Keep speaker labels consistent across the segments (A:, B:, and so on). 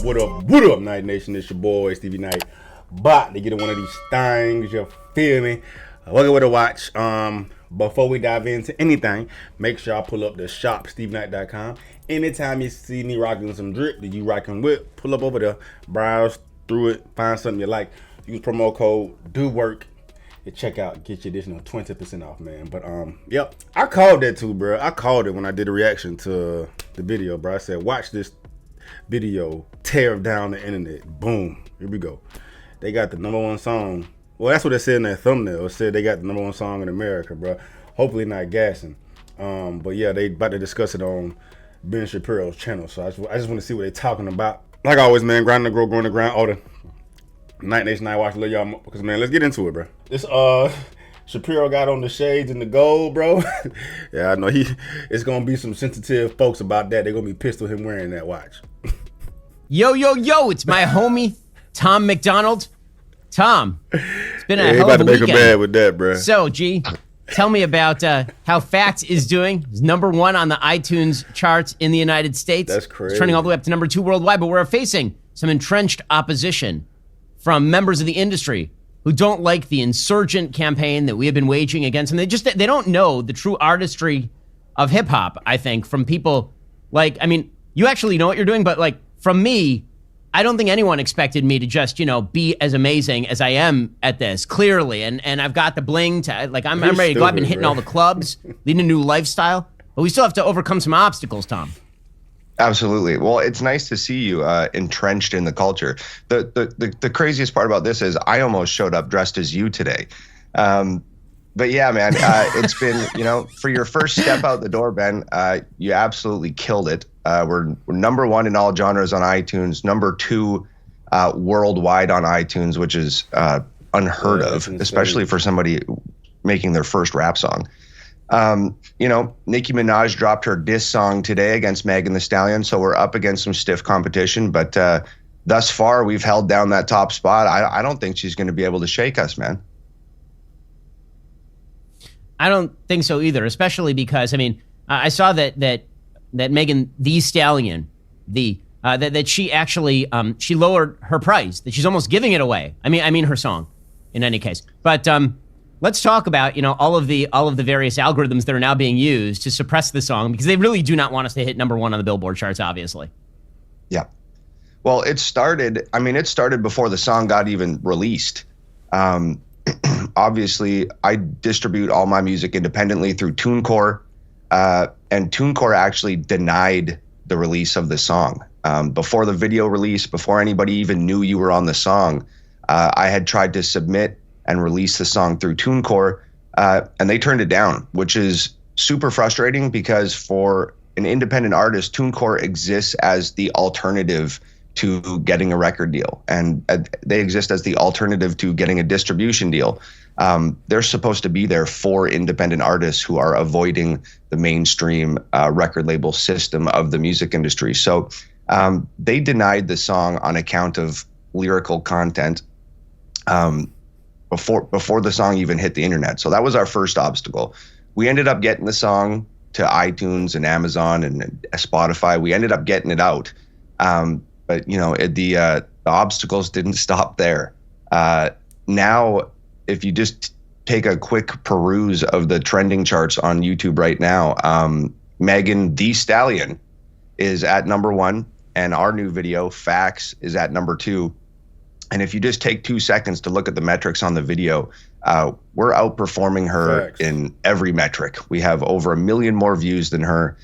A: What up, Night Nation? It's your boy, Stevie Knight. About to get in one of these things, you feel me? Welcome to watch. Before we dive into anything, make sure I pull up the shop, StevieKnight.com. Anytime you see me rocking some drip that you rocking with, pull up over there, browse through it, find something you like. Use promo code DOWORK at checkout, get your additional 20% off, man. But yep, I called that too, bro. I called it when I did a reaction to the video, bro. I said, watch this video tear down the internet. Boom, here we go. They got the #1 song. Well, that's what it said in that thumbnail. It said they got the #1 song in America, bro. Hopefully not gassing. But yeah, they about to discuss it on Ben Shapiro's channel. So I just want to see what they're talking about. Like always, man, grind the grow, growing the grind. All the Night Nation I watch, love y'all, because man, let's get into it, bro. This Shapiro got on the shades and the gold, bro. Yeah, I know it's gonna be some sensitive folks about that. They're gonna be pissed with him wearing that watch.
B: Yo, it's my homie Tom MacDonald. Tom, it's been a hell of a weekend.
A: About to make him mad with that, bro.
B: So, G, tell me about how Facts is doing. It's #1 on the iTunes charts in the United States.
A: That's crazy.
B: It's trending all the way up to #2 worldwide, but we're facing some entrenched opposition from members of the industry who don't like the insurgent campaign that we have been waging against them. They don't know the true artistry of hip hop, I think, from people like, I mean, you actually know what you're doing, but like from me, I don't think anyone expected me to just, be as amazing as I am at this, clearly. And I've got the bling to, like, I'm ready to go. I've been hitting all the clubs, leading a new lifestyle. But we still have to overcome some obstacles, Tom.
C: Absolutely. Well, it's nice to see you entrenched in the culture. The craziest part about this is I almost showed up dressed as you today. But yeah, man, it's been, for your first step out the door, Ben, you absolutely killed it. We're #1 in all genres on iTunes, #2 worldwide on iTunes, which is unheard of, especially for somebody making their first rap song. Nicki Minaj dropped her diss song today against Megan Thee Stallion, so we're up against some stiff competition. But thus far, we've held down that top spot. I don't think she's going to be able to shake us, man.
B: I don't think so either, especially because, I mean, I saw that Megan Thee Stallion, that she actually she lowered her price, that she's almost giving it away. I mean her song, in any case. But let's talk about all of the various algorithms that are now being used to suppress the song, because they really do not want us to hit #1 on the Billboard charts, obviously.
C: Yeah. Well, it started before the song got even released. Obviously, I distribute all my music independently through TuneCore, and TuneCore actually denied the release of the song. Before the video release, before anybody even knew you were on the song, I had tried to submit and release the song through TuneCore, and they turned it down, which is super frustrating because for an independent artist, TuneCore exists as the alternative to getting a record deal, and they exist as the alternative to getting a distribution deal. They're supposed to be there for independent artists who are avoiding the mainstream record label system of the music industry. So they denied the song on account of lyrical content before the song even hit the internet. So that was our first obstacle. We ended up getting the song to iTunes and Amazon and Spotify. We ended up getting it out. But the obstacles didn't stop there. Now, if you just take a quick peruse of the trending charts on YouTube right now, Megan Thee Stallion is at #1, and our new video, Facts, is at #2. And if you just take 2 seconds to look at the metrics on the video, we're outperforming her
A: Facts.
C: in every metric. We have over 1 million more views than her.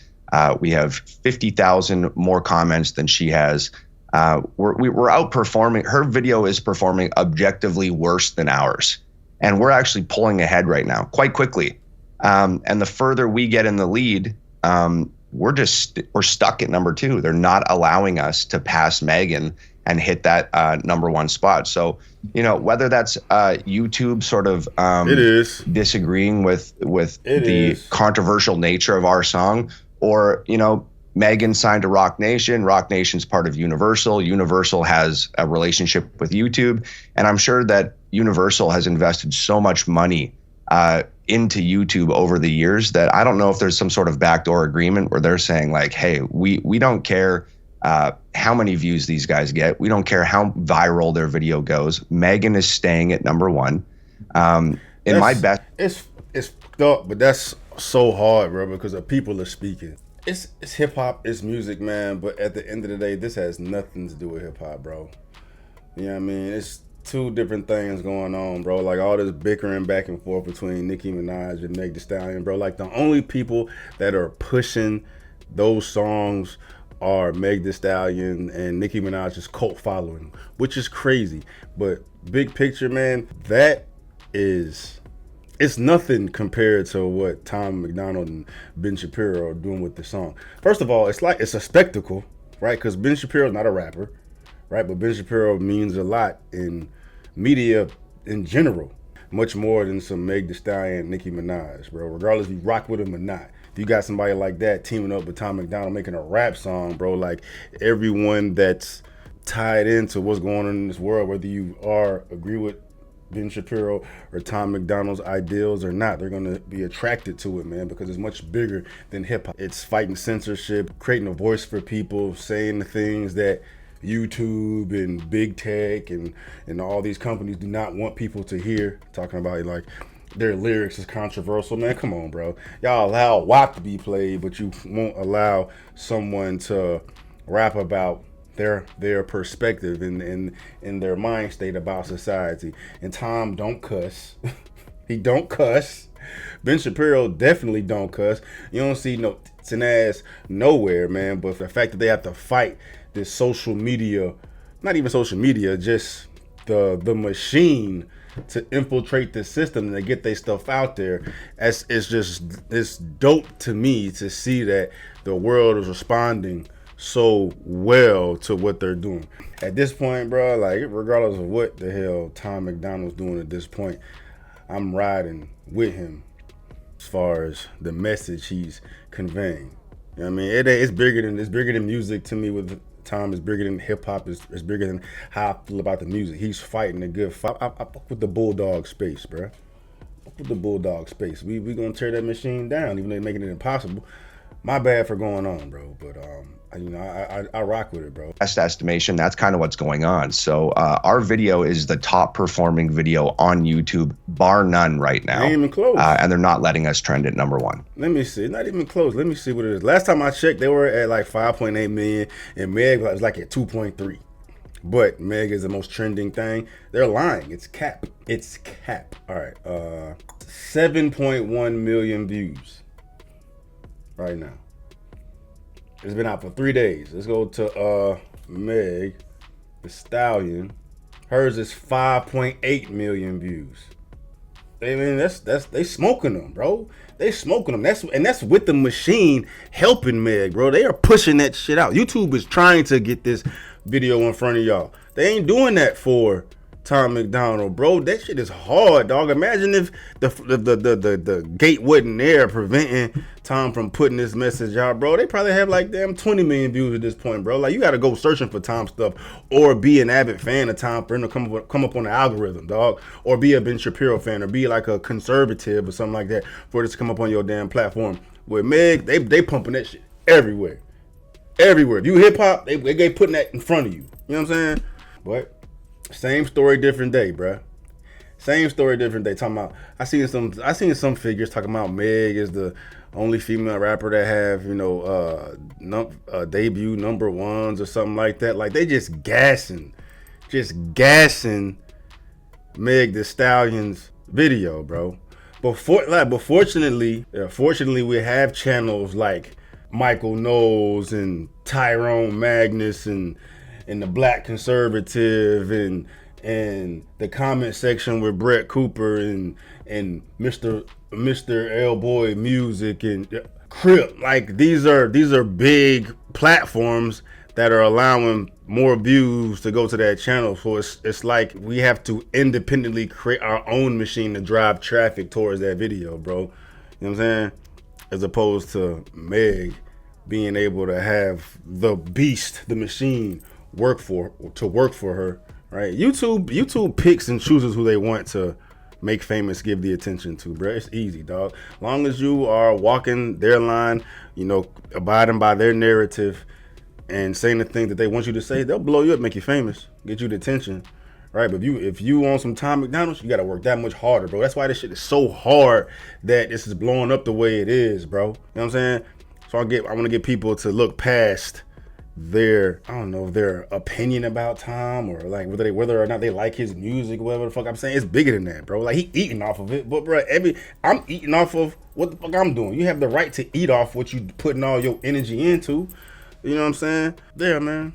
C: We have 50,000 more comments than she has. We're outperforming. Her video is performing objectively worse than ours. And we're actually pulling ahead right now quite quickly. And the further we get in the lead, we're stuck at #2. They're not allowing us to pass Megan and hit that #1 spot. So, whether that's YouTube sort of
A: It is
C: disagreeing with the controversial nature of our song, or, Megan signed to Rock Nation. Rock Nation's part of Universal. Universal has a relationship with YouTube. And I'm sure that Universal has invested so much money into YouTube over the years that I don't know if there's some sort of backdoor agreement where they're saying like, hey, we don't care how many views these guys get. We don't care how viral their video goes. Megan is staying at number one. In my best,
A: it's fucked up, but that's so hard, bro, because the people are speaking. It's hip hop, it's music, man. But at the end of the day, this has nothing to do with hip hop, bro. You know what I mean? It's two different things going on, bro. Like all this bickering back and forth between Nicki Minaj and Meg Thee Stallion, bro. Like the only people that are pushing those songs are Meg Thee Stallion and Nicki Minaj's cult following, which is crazy. But big picture, man, it's nothing compared to what Tom MacDonald and Ben Shapiro are doing with the song. First of all, it's a spectacle, right? Because Ben Shapiro's not a rapper, right? But Ben Shapiro means a lot in media in general, much more than some Meg Thee Stallion, Nicki Minaj, bro. Regardless if you rock with him or not. If you got somebody like that teaming up with Tom MacDonald making a rap song, bro, like everyone that's tied into what's going on in this world, whether you agree with Ben Shapiro or Tom MacDonald's ideals or not, they're gonna be attracted to it, man, because it's much bigger than hip hop. It's fighting censorship, creating a voice for people, saying the things that YouTube and big tech and all these companies do not want people to hear, talking about like their lyrics is controversial. Man, come on, bro. Y'all allow WAP to be played, but you won't allow someone to rap about their perspective and their mind state about society. And Tom don't cuss. He don't cuss. Ben Shapiro definitely don't cuss. You don't see no tits ass nowhere, man. But the fact that they have to fight this social media, not even social media, just the machine to infiltrate the system and to get their stuff out there, it's dope to me to see that the world is responding so well to what they're doing. At this point, bro, like regardless of what the hell Tom MacDonald's doing at this point, I'm riding with him as far as the message he's conveying. You know what I mean? It's bigger than music to me. With Tom, it's bigger than hip hop. It's bigger than how I feel about the music. He's fighting a good fight. I fuck with the bulldog space, bro. Fuck with the bulldog space. We gonna tear that machine down, even though they're making it impossible. My bad for going on, bro. But I rock with it, bro.
C: Best estimation, that's kind of what's going on. So our video is the top performing video on YouTube, bar none right now.
A: Ain't even close.
C: And they're not letting us trend at number one.
A: Let me see. Not even close. Let me see what it is. Last time I checked, they were at like 5.8 million, and Meg was like at 2.3. But Meg is the most trending thing. They're lying. It's cap. It's cap. All right. 7.1 million views right now. It's been out for 3 days. Let's go to Meg Thee Stallion. Hers is 5.8 million views. I mean, they smoking them, bro. They smoking them. That's with the machine helping Meg, bro. They are pushing that shit out. YouTube is trying to get this video in front of y'all. They ain't doing that for Tom MacDonald, bro. That shit is hard, dog. Imagine if the gate wasn't there preventing Tom from putting this message out, bro. They probably have like damn 20 million views at this point, bro. Like you got to go searching for Tom stuff or be an avid fan of Tom for him to come up on the algorithm, dog. Or be a Ben Shapiro fan or be like a conservative or something like that for it to come up on your damn platform. With Meg, they pumping that shit everywhere. Everywhere. If you hip hop, they putting that in front of you. You know what I'm saying? But same story, different day, bruh. Same story, different day. Talking about, I seen some figures talking about Meg is the only female rapper that have, debut number ones or something like that. Like they just gassing Meg Thee Stallion's video, bro. But fortunately, we have channels like Michael Knowles and Tyrone Magnus and the Black Conservative and the comment section with Brett Cooper and Mr. L Boy Music and Crip. Like these are big platforms that are allowing more views to go to that channel. So it's like we have to independently create our own machine to drive traffic towards that video, bro. You know what I'm saying? As opposed to Meg being able to have the beast, the machine, work for her, right? YouTube picks and chooses who they want to make famous, give the attention to, bro. It's easy, dog. Long as you are walking their line, abiding by their narrative, and saying the things that they want you to say, they'll blow you up, make you famous, get you the attention. Right, but if you want some Tom McDonald's, you gotta work that much harder, bro. That's why this shit is so hard that this is blowing up the way it is, bro. You know what I'm saying? So I want to get people to look past their opinion about Tom, or like whether or not they like his music, whatever the fuck I'm saying. It's bigger than that, bro. Like, he eating off of it, but bro, I'm eating off of what the fuck I'm doing. You have the right to eat off what you putting all your energy into. You know what I'm saying? Yeah, man,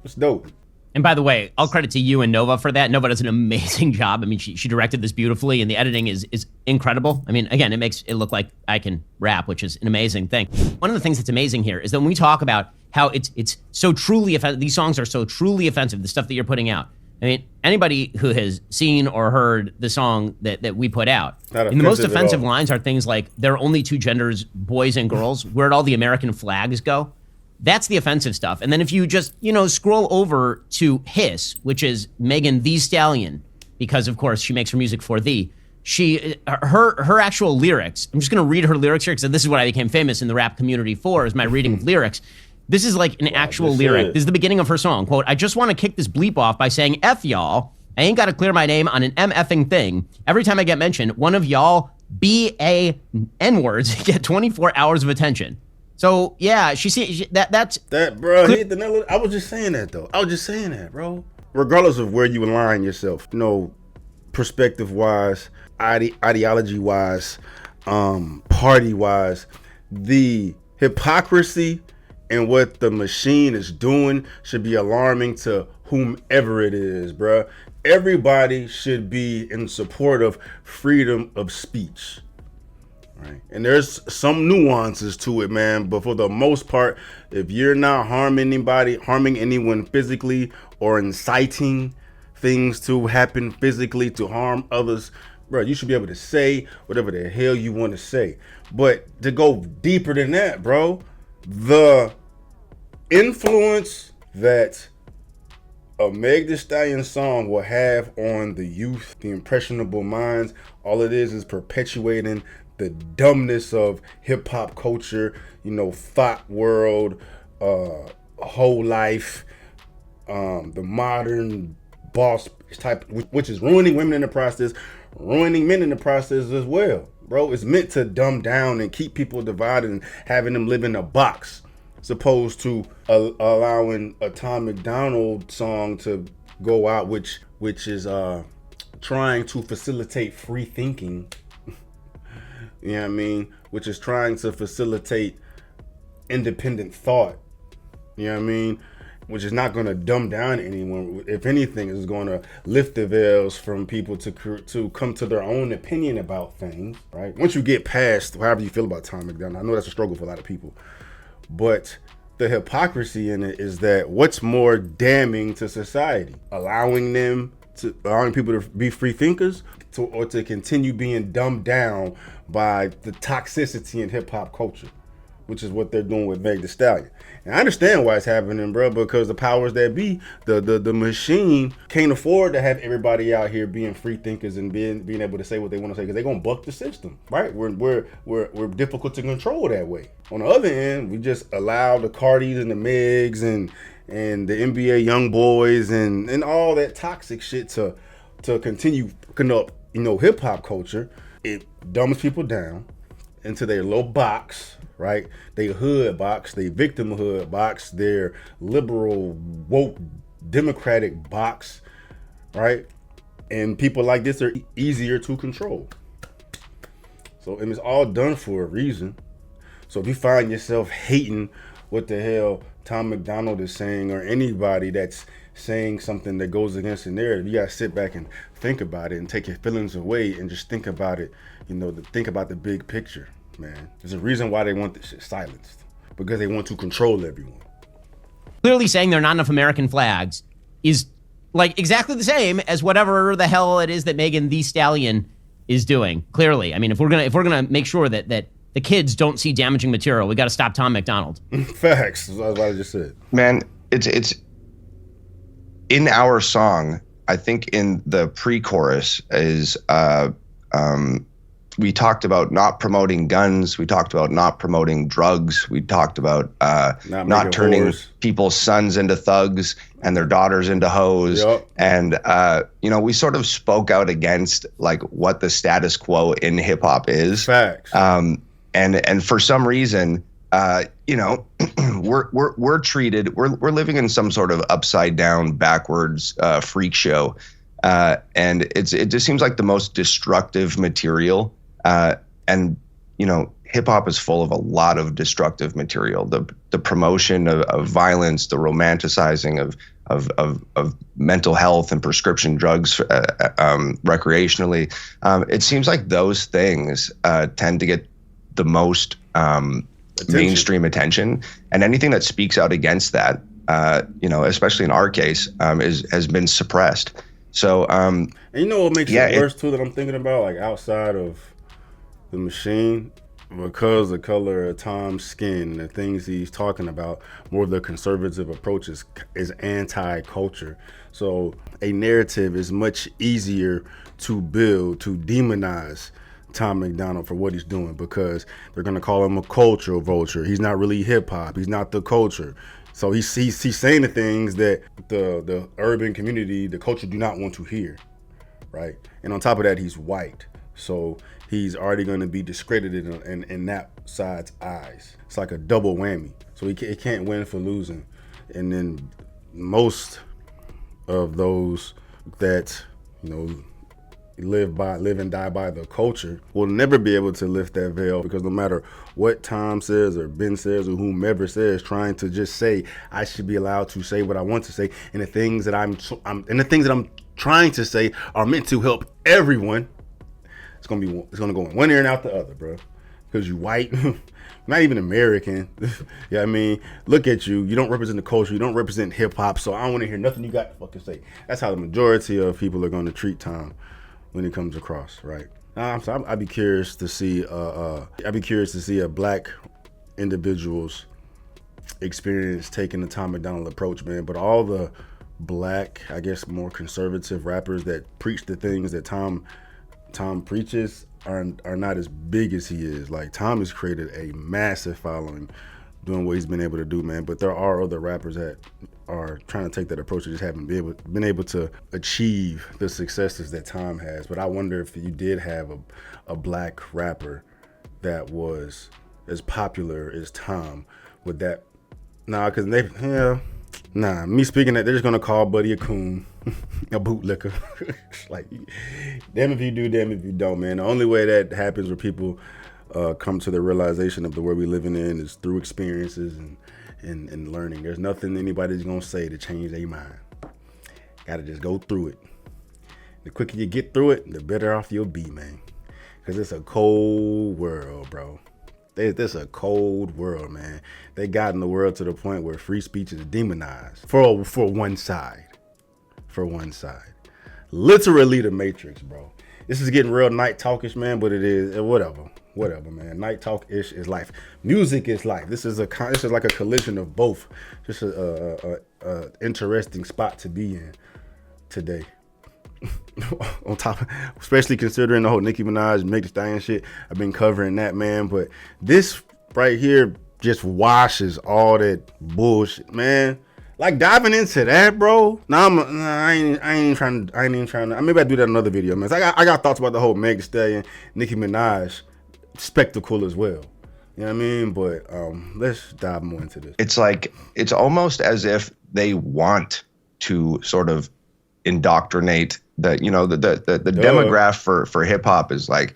A: it's dope.
B: And by the way, all credit to you and Nova for that. Nova does an amazing job. I mean, she directed this beautifully, and the editing is incredible. I mean, again, it makes it look like I can rap, which is an amazing thing. One of the things that's amazing here is that when we talk about how it's so truly offensive, these songs are so truly offensive, the stuff that you're putting out. I mean, anybody who has seen or heard the song that we put out, and the most offensive lines are things like, there are only two genders, boys and girls. Where'd all the American flags go? That's the offensive stuff. And then if you just, scroll over to Hiss, which is Megan Thee Stallion, because of course she makes her music for Thee. Her actual lyrics, I'm just going to read her lyrics here, because this is what I became famous in the rap community for, is my reading of lyrics. This is like an actual lyric. This is the beginning of her song. Quote, "I just want to kick this bleep off by saying F y'all. I ain't got to clear my name on an MFing thing. Every time I get mentioned, one of y'all B-A-N words get 24 hours of attention." So yeah, that's
A: that, bro. Hit the nail. I was just saying that though. I was just saying that, bro. Regardless of where you align yourself, perspective wise, ideology wise, party wise, the hypocrisy and what the machine is doing should be alarming to whomever it is, bro. Everybody should be in support of freedom of speech. Right. And there's some nuances to it, man. But for the most part, if you're not harming anyone physically, or inciting things to happen physically to harm others, bro, you should be able to say whatever the hell you want to say. But to go deeper than that, bro, the influence that a Meg Thee Stallion song will have on the youth, the impressionable minds, all it is perpetuating the dumbness of hip hop culture, thought world, whole life, the modern boss type, which is ruining women in the process, ruining men in the process as well, bro. It's meant to dumb down and keep people divided and having them live in a box, supposed to allowing a Tom MacDonald song to go out, which is trying to facilitate free thinking. You know what I mean? Which is trying to facilitate independent thought. You know what I mean? Which is not going to dumb down anyone. If anything, it's going to lift the veils from people to come to their own opinion about things, right? Once you get past however you feel about Tom MacDonald, I know that's a struggle for a lot of people. But the hypocrisy in it is that what's more damning to society? Allowing people to be free thinkers, or to continue being dumbed down by the toxicity in hip hop culture, which is what they're doing with Meg Thee Stallion. And I understand why it's happening, bro, because the powers that be, the machine can't afford to have everybody out here being free thinkers and being able to say what they want to say, because they're gonna buck the system, right? We're difficult to control that way. On the other end, we just allow the Cardis and the Megs and the NBA young boys and all that toxic shit to continue fucking up, hip hop culture. It dumbs people down into their little box, right? They hood box, they victimhood box, their liberal, woke, democratic box, right? And people like this are easier to control. So it's all done for a reason. So if you find yourself hating what the hell Tom MacDonald is saying, or anybody that's saying something that goes against the narrative, you gotta sit back and think about it and take your feelings away and just think about it, think about the big picture, man. There's a reason why they want this shit silenced, because they want to control everyone.
B: Clearly saying there are not enough American flags is like exactly the same as whatever the hell it is that Megan Thee Stallion is doing. Clearly, I mean, if we're gonna make sure that the kids don't see damaging material, we got to stop Tom MacDonald.
A: Facts. That's what I just said.
C: Man, it's in our song. I think in the pre-chorus is we talked about not promoting guns. We talked about not promoting drugs. We talked about not turning
A: whores.
C: people's sons into thugs and their daughters into hoes.
A: Yep.
C: And, we sort of spoke out against like what the status quo in hip hop is.
A: Facts.
C: And for some reason, we're treated, we're living in some sort of upside down, backwards freak show. And it just seems like the most destructive material. And hip hop is full of a lot of destructive material. The promotion of violence, the romanticizing of mental health and prescription drugs recreationally. It seems like those things tend to get the most mainstream attention, and anything that speaks out against that, especially in our case, has been suppressed. So,
A: and you know what makes it worse too that I'm thinking about, like outside of the machine, because the color of Tom's skin and the things he's talking about, more of the conservative approach is anti-culture. So a narrative is much easier to build, to demonize Tom MacDonald for what he's doing, because they're going to call him a cultural vulture. He's not really hip hop. He's not the culture. So he's saying the things that the urban community, the culture do not want to hear, right? And on top of that, he's white. So he's already going to be discredited in that side's eyes. It's like a double whammy. So he can't win for losing. And then most of those that, live and die by the culture will never be able to lift that veil, because no matter what Tom says or Ben says or whomever says, trying to just say I should be allowed to say what I want to say, and the things that I'm trying to say are meant to help everyone, it's gonna go in one ear and out the other, bro. Because you white, not even American. Yeah, I mean, look at you. You don't represent the culture. You don't represent hip hop. So I don't want to hear nothing you got to fucking say. That's how the majority of people are going to treat Tom when he comes across, right? I'd be curious to see. A black individual's experience taking the Tom MacDonald approach, man. But all the black, I guess, more conservative rappers that preach the things that Tom preaches are not as big as he is. Like, Tom has created a massive following doing what he's been able to do, man. But there are other rappers that are trying to take that approach and just haven't been able to achieve the successes that Tom has. But I wonder if you did have a black rapper that was as popular as Tom, would that? Nah, because me speaking that, they're just gonna call Buddy a coon, a bootlicker. Like, damn if you do, damn if you don't, man. The only way that happens where people come to the realization of the world we're living in is through experiences and learning. There's nothing anybody's gonna say to change their mind. Gotta just go through it. The quicker you get through it, the better off you'll be, man. Because it's a cold world, bro. This a cold world, man. They got in the world to the point where free speech is demonized for one side. For one side. Literally the Matrix, bro. This is getting real night talkish, man, but it is whatever, man. Night talk-ish is life. Music is life. This is like a collision of both. Just a interesting spot to be in today. On top, especially considering the whole Nicki Minaj, Meg Thee Stallion shit. I've been covering that, man. But this right here just washes all that bullshit, man. Like, diving into that, bro. I ain't trying to. Maybe I do that in another video, man. So I got thoughts about the whole Meg Thee Stallion, Nicki Minaj spectacle as well. You know what I mean? But let's dive more into this. It's almost as if they want to sort of indoctrinate the demographic for hip hop is like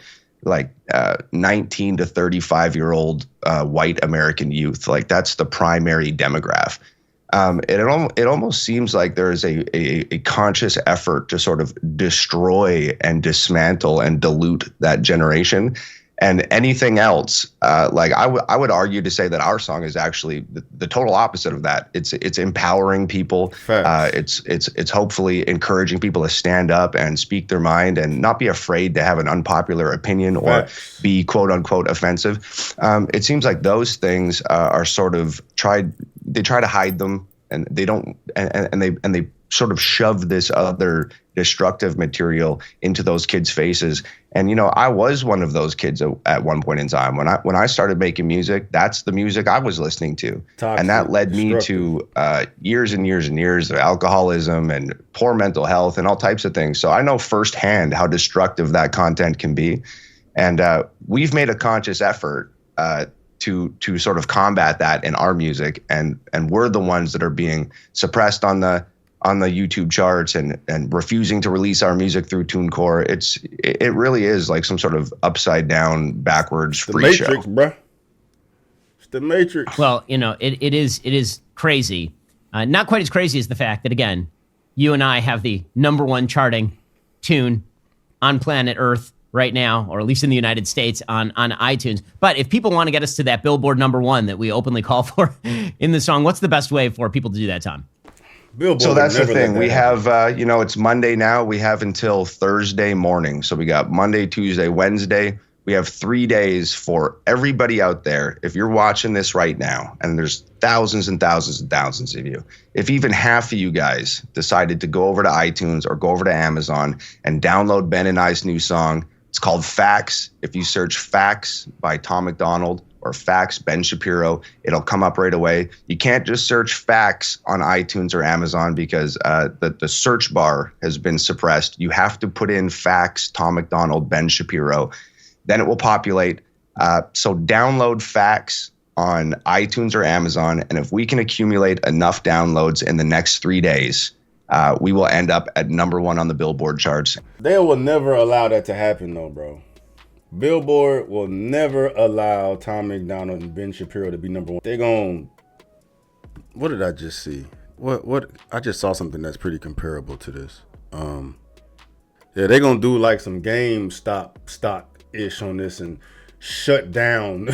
A: 19 to 35-year-old white American youth. Like, that's the primary demographic. It almost seems like there is a conscious effort to sort of destroy and dismantle and dilute that generation. And anything else, like I would argue to say that our song is actually the total opposite of that. It's empowering people. It's hopefully encouraging people to stand up and speak their mind and not be afraid to have an unpopular opinion or be quote unquote offensive. It seems like those things are sort of they try to hide them, and they don't, and they sort of shove this other
C: destructive material into those kids' faces. And, you know, I was one of those kids at one point in time. When I started making music, that's the music I was listening to.
A: Toxic,
C: and that led me to years and years and years of alcoholism and poor mental health and all types of things. So I know firsthand how destructive that content can be. And we've made a conscious effort to sort of combat that in our music. And we're the ones that are being suppressed on the YouTube charts and refusing to release our music through TuneCore. It really is like some sort of upside down, backwards freak show.
A: Matrix, bruh. It's the Matrix.
B: Well, you know, it is crazy. Not quite as crazy as the fact that, again, you and I have the #1 charting tune on planet Earth right now, or at least in the United States on iTunes. But if people want to get us to that Billboard #1 that we openly call for in the song, what's the best way for people to do that, Tom?
A: Billboard
C: so that's the thing.
A: that
C: We
A: happen.
C: have, you know, it's Monday now. We have until Thursday morning. So we got Monday, Tuesday, Wednesday. We have 3 days for everybody out there. If you're watching this right now, and there's thousands and thousands and thousands of you, if even half of you guys decided to go over to iTunes or go over to Amazon and download Ben and I's new song, it's called Facts. If you search Facts by Tom MacDonald or Facts Ben Shapiro, it'll come up right away. You can't just search Facts on iTunes or Amazon because the search bar has been suppressed. You have to put in Facts Tom MacDonald Ben Shapiro. Then it will populate. So download Facts on iTunes or Amazon. And if we can accumulate enough downloads in the next 3 days, we will end up at #1 on the Billboard charts.
A: They will never allow that to happen, though, bro. Billboard will never allow Tom MacDonald and Ben Shapiro to be #1. They're going. What did I just see? What? I just saw something that's pretty comparable to this. Yeah, they're gonna do like some GameStop stock-ish on this and shut down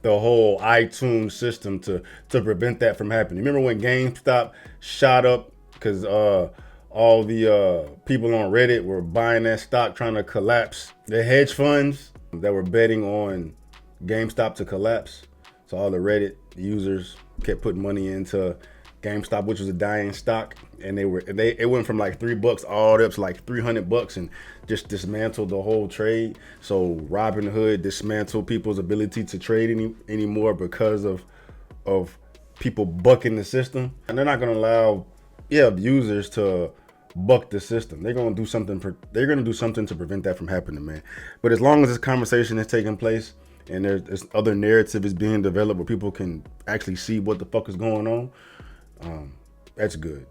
A: the whole iTunes system to prevent that from happening. Remember when GameStop shot up because all the people on Reddit were buying that stock, trying to collapse the hedge funds that were betting on GameStop to collapse. So all the Reddit users kept putting money into GameStop, which was a dying stock, and it went from like $3 all up to like $300 and just dismantled the whole trade. So Robinhood dismantled people's ability to trade anymore because of people bucking the system, and they're not gonna allow users to buck the system. They're gonna do something to prevent that from happening, man. But as long as this conversation is taking place and there's other narrative is being developed where people can actually see what the fuck is going on, that's good.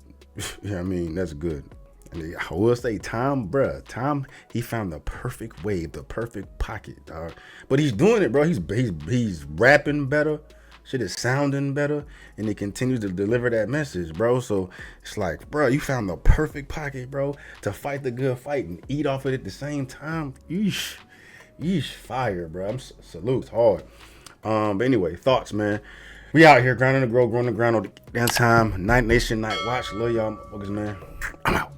A: Yeah, I mean, that's good. And I will say, Tom, he found the perfect wave, the perfect pocket, dog. But he's doing it, bro. He's rapping better. Shit is sounding better, and he continues to deliver that message, bro. So it's like, bro, you found the perfect pocket, bro, to fight the good fight and eat off it at the same time. Yeesh, fire, bro. Salute, hard. But anyway, thoughts, man. We out here grinding the grow, growing the ground all the damn time. Night Nation, Night Watch. Love y'all motherfuckers, man. I'm out.